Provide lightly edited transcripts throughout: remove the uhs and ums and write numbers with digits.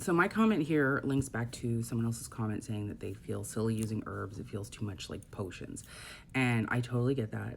So my comment here links back to someone else's comment saying that they feel silly using herbs. It feels too much like potions. And I totally get that.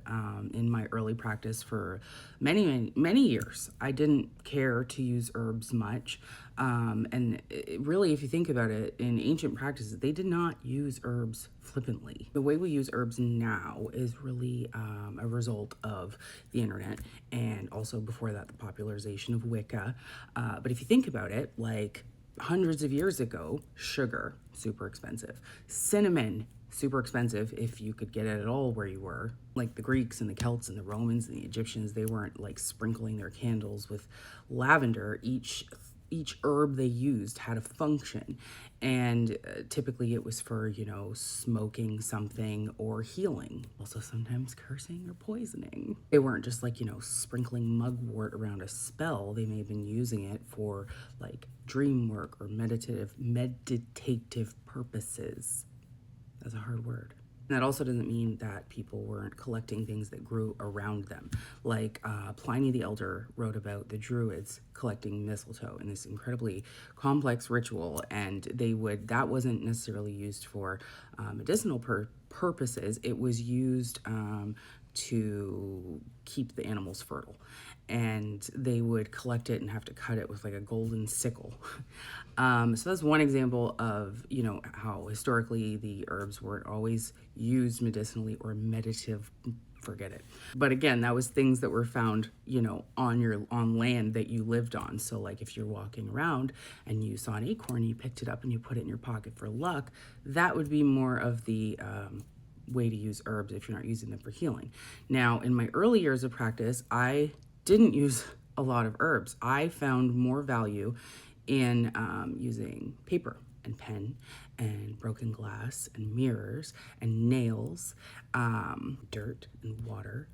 In my early practice for many years, I didn't care to use herbs much. Really, if you think about it, in ancient practices, they did not use herbs flippantly. The way we use herbs now is really a result of the internet, and also before that, the popularization of Wicca. But if you think about it, like hundreds of years ago, sugar, super expensive. Cinnamon, super expensive if you could get it at all where you were. Like the Greeks and the Celts and the Romans and the Egyptians, they weren't like sprinkling their candles with lavender. Each herb they used had a function, and typically it was for, you know, smoking something or healing, also sometimes cursing or poisoning. They weren't just like, you know, sprinkling mugwort around a spell. They may have been using it for like dream work or meditative purposes. That's a hard word. And that also doesn't mean that people weren't collecting things that grew around them. Like Pliny the Elder wrote about the Druids collecting mistletoe in this incredibly complex ritual, and that wasn't necessarily used for medicinal purposes. It was used to keep the animals fertile, and they would collect it and have to cut it with like a golden sickle. So that's one example of, you know, how historically the herbs weren't always used medicinally or meditative, forget it. But again, that was things that were found, you know, on land that you lived on. So like if you're walking around and you saw an acorn, you picked it up and you put it in your pocket for luck, that would be more of the way to use herbs if you're not using them for healing. Now, in my early years of practice, I didn't use a lot of herbs. I found more value in using paper and pen and broken glass and mirrors and nails, dirt and water,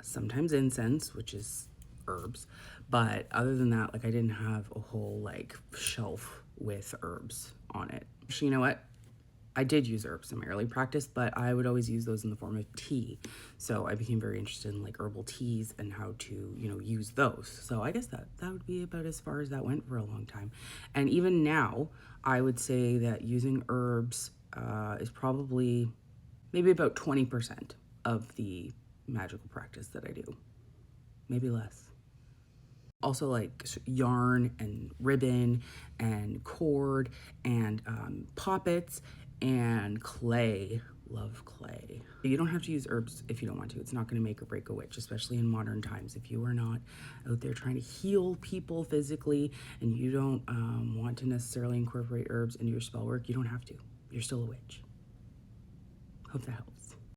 sometimes incense, which is herbs. But other than that, like I didn't have a whole like shelf with herbs on it. So you know what? I did use herbs in my early practice, but I would always use those in the form of tea. So I became very interested in like herbal teas and how to, you know, use those. So I guess that would be about as far as that went for a long time. And even now, I would say that using herbs is probably maybe about 20% of the magical practice that I do, maybe less. Also like yarn and ribbon and cord and poppets and clay. Love clay. You don't have to use herbs if you don't want to. It's not going to make or break a witch, especially in modern times. If you are not out there trying to heal people physically and you don't want to necessarily incorporate herbs into your spell work, you don't have to. You're still a witch. Hope that helps.